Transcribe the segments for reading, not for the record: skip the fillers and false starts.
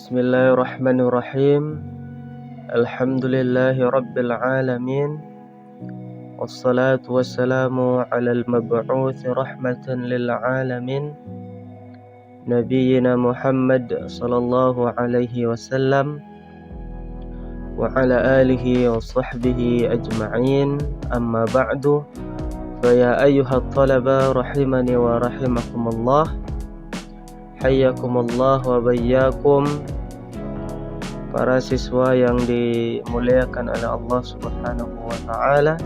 Bismillahirrahmanirrahim. Alhamdulillahi rabbil alamin. Wassalatu wassalamu ala al-mab'uthi rahmatan lil alamin, Nabiyyina Muhammad sallallahu alaihi wasallam wa ala alihi wa sahbihi ajma'in. Amma ba'du. Faya ayyuhat talaba rahimani wa rahimakumullah. Hayyakumullah wa bayyakum. Para siswa yang dimuliakan oleh Allah Subhanahu wa taala.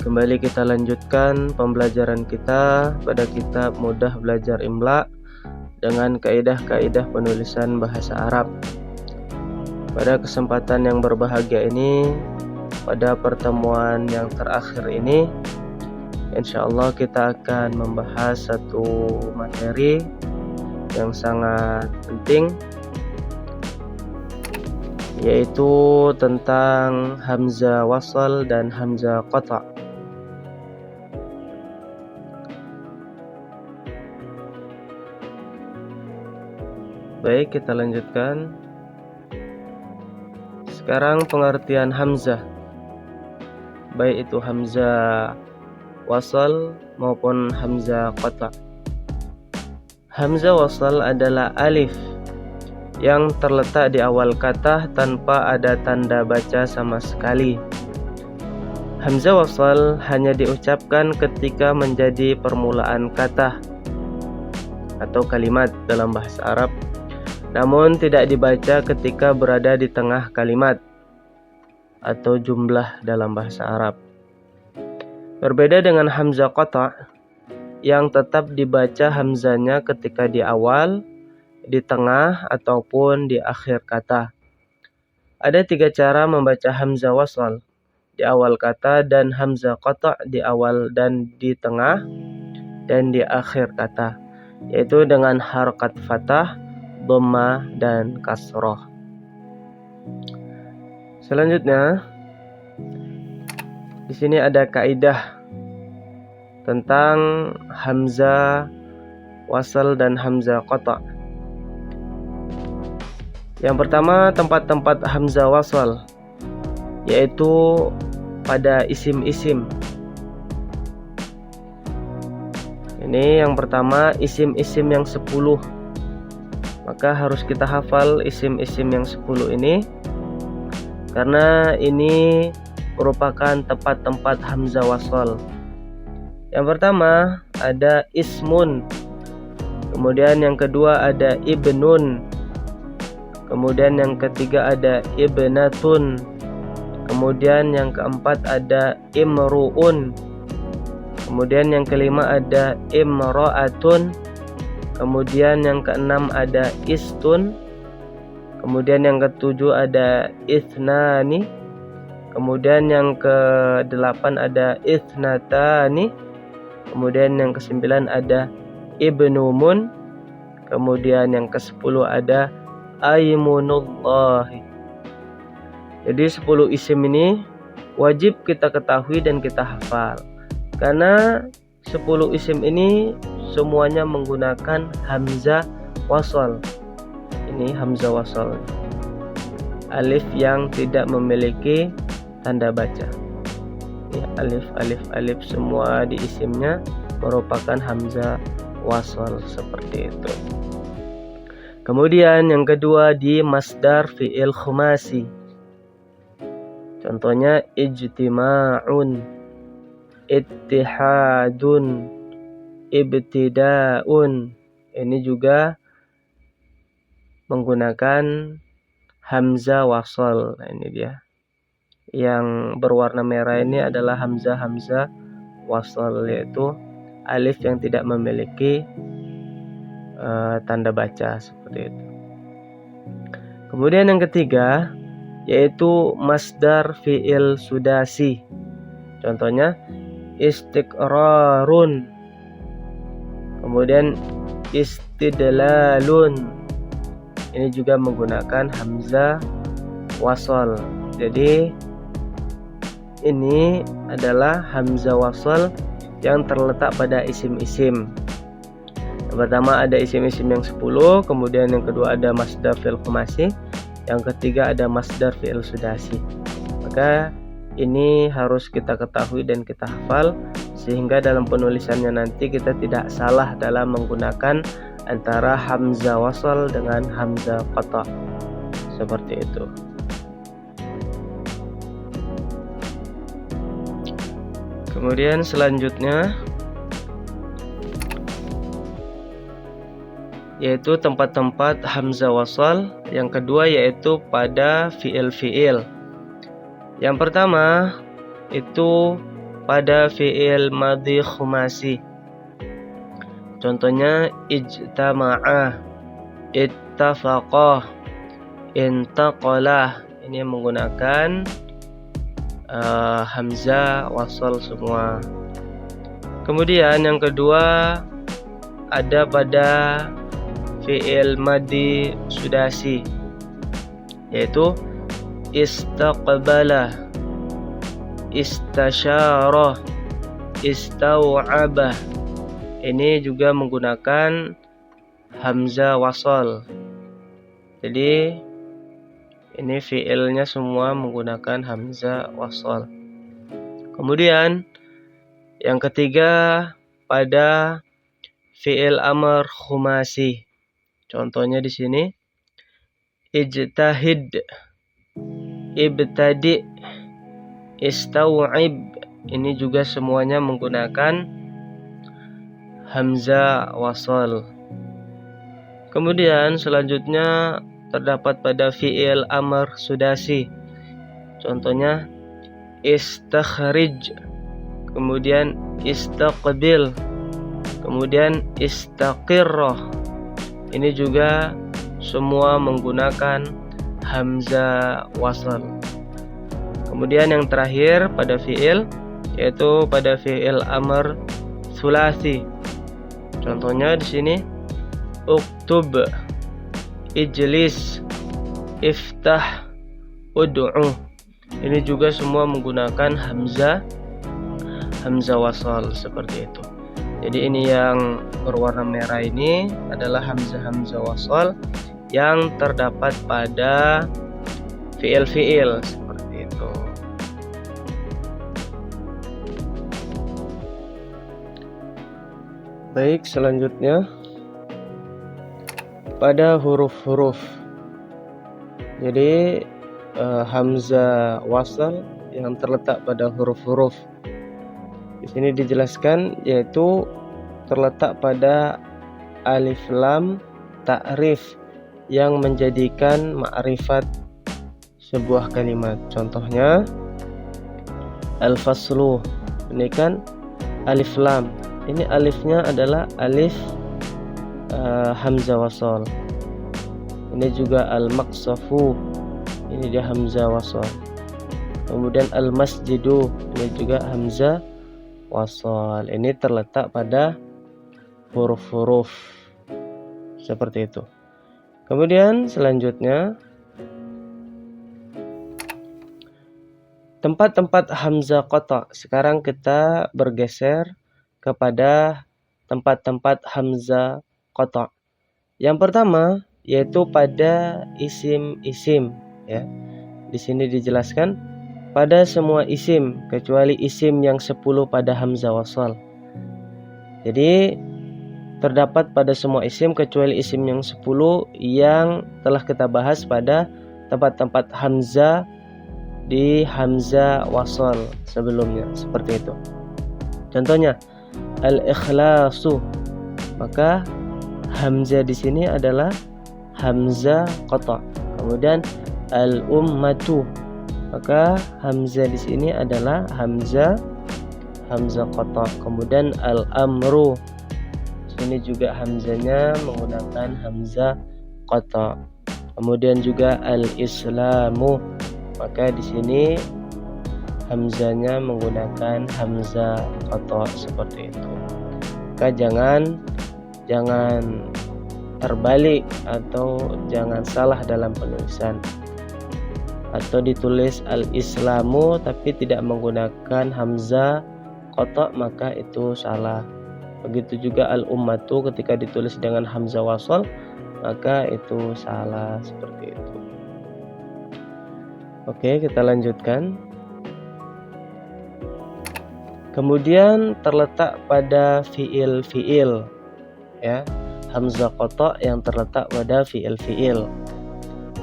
Kembali kita lanjutkan pembelajaran kita pada kitab Mudah Belajar Imla dengan kaidah-kaidah penulisan bahasa Arab. Pada kesempatan yang berbahagia ini, pada pertemuan yang terakhir ini, insyaallah kita akan membahas satu materi yang sangat penting, yaitu tentang hamzah wasal dan hamzah qata'. Baik, kita lanjutkan. Sekarang pengertian hamzah, baik itu hamzah wasal maupun hamzah qata'. Hamzah wasal adalah alif yang terletak di awal kata tanpa ada tanda baca sama sekali. Hamzah wasal hanya diucapkan ketika menjadi permulaan kata atau kalimat dalam bahasa Arab, namun tidak dibaca ketika berada di tengah kalimat atau jumlah dalam bahasa Arab. Berbeda dengan hamzah qata' yang tetap dibaca hamzahnya ketika di awal, di tengah, ataupun di akhir kata. Ada 3 cara membaca hamzah wasal di awal kata dan hamzah qata' di awal dan di tengah dan di akhir kata, yaitu dengan harakat fathah, dhammah, dan kasroh. Selanjutnya, di sini ada kaidah tentang hamzah wasal dan hamzah qata'. Yang pertama, tempat-tempat hamzah wasal, yaitu pada isim-isim. Ini yang pertama, isim-isim yang 10. Maka harus kita hafal isim-isim yang 10 ini, karena ini merupakan tempat-tempat hamzah wasal. Yang pertama ada ismun, kemudian yang kedua ada ibnun, kemudian yang ketiga ada ibnatun, kemudian yang keempat ada imru'un, kemudian yang kelima ada imra'atun, kemudian yang keenam ada istun, kemudian yang ketujuh ada ithnani, kemudian yang ke-8 ada ithnatani, kemudian yang ke-9 ada ibnumun, kemudian yang ke-10 ada aimunullahi. Jadi 10 isim ini wajib kita ketahui dan kita hafal, karena 10 isim ini semuanya menggunakan hamzah wasal. Ini hamzah wasal, alif yang tidak memiliki tanda baca. Ya, alif semua di isimnya merupakan hamzah wasal seperti itu. Kemudian yang kedua di masdar fi'il khumasi. Contohnya ijtima'un, ittihadun, ibtida'un. Ini juga menggunakan hamzah wasal. Nah, ini dia. Yang berwarna merah ini adalah hamzah wasal, yaitu alif yang tidak memiliki tanda baca seperti itu. Kemudian yang ketiga yaitu masdar fi'il sudasi. Contohnya istiqrarun, kemudian istidlalun. Ini juga menggunakan hamzah wasal. Jadi ini adalah hamzah wasal yang terletak pada isim-isim. Yang pertama ada isim-isim yang 10, kemudian yang kedua ada masdar fi'il khumasi, yang ketiga ada masdar fi'il sudasi. Maka ini harus kita ketahui dan kita hafal, sehingga dalam penulisannya nanti kita tidak salah dalam menggunakan antara hamzah wasal dengan hamzah qata. Seperti itu. Kemudian selanjutnya yaitu tempat-tempat hamzah wasal. Yang kedua yaitu pada fi'il-fi'il. Yang pertama itu pada fi'il madhi khumasi. Contohnya ijtama'a, ittafaqah, intaqalah. Ini menggunakan hamzah wasal semua. Kemudian yang kedua ada pada fi'il madhi sudasi, yaitu istaqbala, istasyarah, istau'abah. Ini juga menggunakan hamzah wasal. Jadi ini fi'ilnya semua menggunakan hamzah wasal. Kemudian yang ketiga pada fi'il amr khumasi. Contohnya di sini ijtahid, ibtadi, istau'ib. Ini juga semuanya menggunakan hamzah wasal. Kemudian selanjutnya terdapat pada fi'il amr sudasi. Contohnya istakhrij, kemudian istaqbil, kemudian istaqirrah. Ini juga semua menggunakan hamzah wasal. Kemudian yang terakhir pada fi'il yaitu pada fi'il amr sulasi. Contohnya di sini uktub, ijlis, iftah, ud'u. Ini juga semua menggunakan hamzah wasal seperti itu. Jadi ini yang berwarna merah ini adalah hamzah wasal yang terdapat pada fi'il-fi'il seperti itu. Baik, selanjutnya pada huruf-huruf. Jadi hamzah wasal yang terletak pada huruf-huruf. Di sini dijelaskan yaitu terletak pada alif lam ta'rif yang menjadikan ma'rifat sebuah kalimat. Contohnya al-faslu. Ini kan alif lam. Ini alifnya adalah alif hamzah wasal. Ini juga al-maqsafu. Ini dia hamzah wasal. Kemudian al-masjidu. Ini juga hamzah wasal. Ini terletak pada huruf-huruf seperti itu. Kemudian selanjutnya tempat-tempat hamzah qata. Sekarang kita bergeser kepada tempat-tempat hamzah qata. Yang pertama yaitu pada isim-isim, ya. Di sini dijelaskan pada semua isim kecuali isim yang 10 pada hamzah wasal. Jadi terdapat pada semua isim kecuali isim yang 10 yang telah kita bahas pada tempat-tempat hamzah di hamzah wasal sebelumnya, seperti itu. Contohnya al-ikhlasu, maka hamzah di sini adalah hamzah qata. Kemudian al-ummatu, maka hamzah di sini adalah hamzah qata. Kemudian al-amru, ini juga hamzahnya menggunakan hamzah qata. Kemudian juga al-islamu, maka di sini hamzahnya menggunakan hamzah qata seperti itu. Maka jangan terbalik atau jangan salah dalam penulisan. Atau ditulis al-islamu tapi tidak menggunakan hamzah qata, maka itu salah. Begitu juga al-ummatu ketika ditulis dengan hamzah wasal, maka itu salah seperti itu. Oke, kita lanjutkan. Kemudian terletak pada fiil-fiil, ya, hamzah qata yang terletak pada fiil-fiil.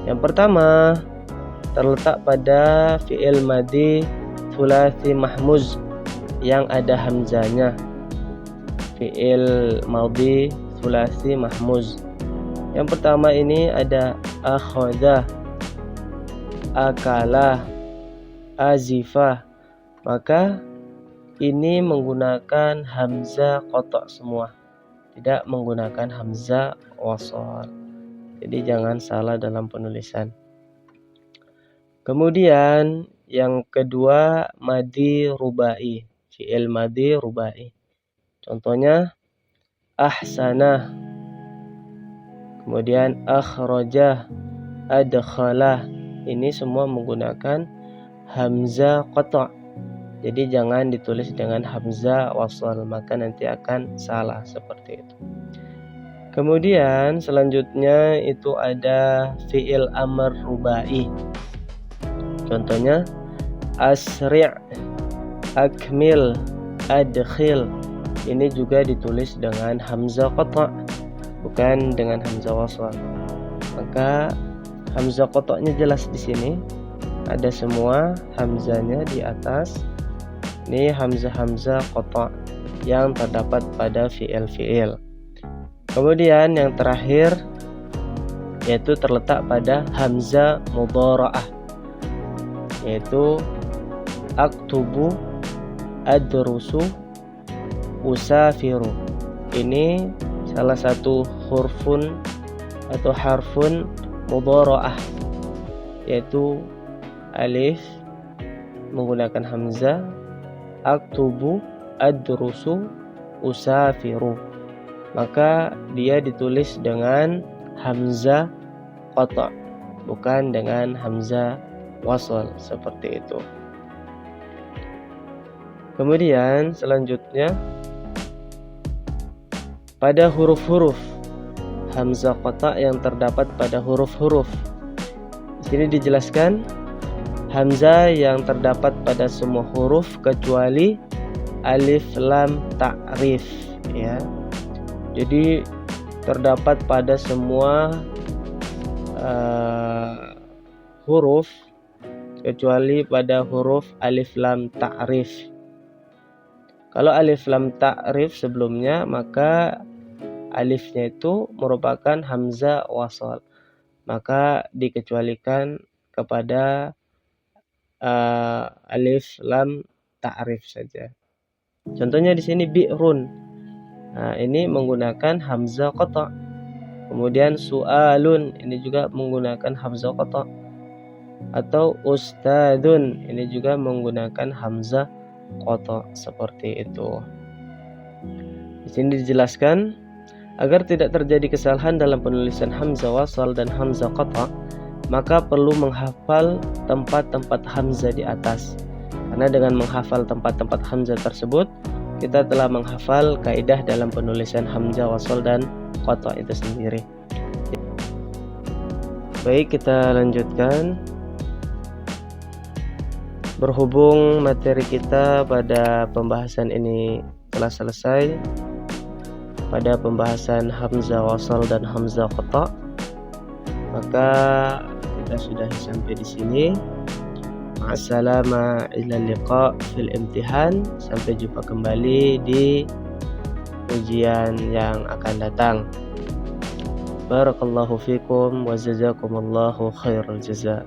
Yang pertama terletak pada fiil madhi thulathi mahmuz yang ada hamzahnya. Fiil madhi thulathi mahmuz. Yang pertama ini ada akhadha, akala, azifah. Maka ini menggunakan hamzah qata semua, tidak menggunakan hamzah wasal. Jadi jangan salah dalam penulisan. Kemudian yang kedua madhi rubai, fi'il madhi rubai. Contohnya ahsanah, kemudian akhrajah, adkhalah. Ini semua menggunakan hamzah qata. Jadi jangan ditulis dengan hamzah wasal, maka nanti akan salah seperti itu. Kemudian selanjutnya itu ada fi'il amr rubai. Contohnya asri', akmil, adkhil. Ini juga ditulis dengan hamzah qata, bukan dengan hamzah wasal. Maka hamzah qata-nya jelas di sini. Ada semua hamzahnya di atas. Ini hamzah qata yang terdapat pada fi'il-fi'il. Kemudian yang terakhir yaitu terletak pada hamzah mudhara'ah, yaitu aktubu, adrusu, usafiru. Ini salah satu hurufun atau harfun mudhara'ah, yaitu alif menggunakan hamzah, aktubu, adrusu, usafiru. Maka dia ditulis dengan hamzah qata, bukan dengan hamzah wasal seperti itu. Kemudian selanjutnya pada huruf-huruf, hamzah qata yang terdapat pada huruf-huruf. Di sini dijelaskan hamzah yang terdapat pada semua huruf kecuali alif lam ta'rif, ya. Jadi terdapat pada semua huruf kecuali pada huruf alif lam ta'rif. Kalau alif lam ta'rif sebelumnya, maka alifnya itu merupakan hamzah wasal, maka dikecualikan kepada alif lam ta'rif saja. Contohnya di sini bi'run. Nah, ini menggunakan hamzah qata. Kemudian su'alun, ini juga menggunakan hamzah qata. Atau ustadun, ini juga menggunakan hamzah qata seperti itu. Di sini dijelaskan agar tidak terjadi kesalahan dalam penulisan hamzah wasal dan hamzah qata, maka perlu menghafal tempat-tempat hamzah di atas. Karena dengan menghafal tempat-tempat hamzah tersebut, kita telah menghafal kaidah dalam penulisan hamzah wasal dan qata itu sendiri. Baik, kita lanjutkan. Berhubung materi kita pada pembahasan ini telah selesai pada pembahasan hamzah wasal dan hamzah qata, maka kita sudah sampai di sini. Assalamu ila liqa fil imtihan. Sampai jumpa kembali di ujian yang akan datang. Barakallahu fikum wa jazakumullahu khairul jazaa.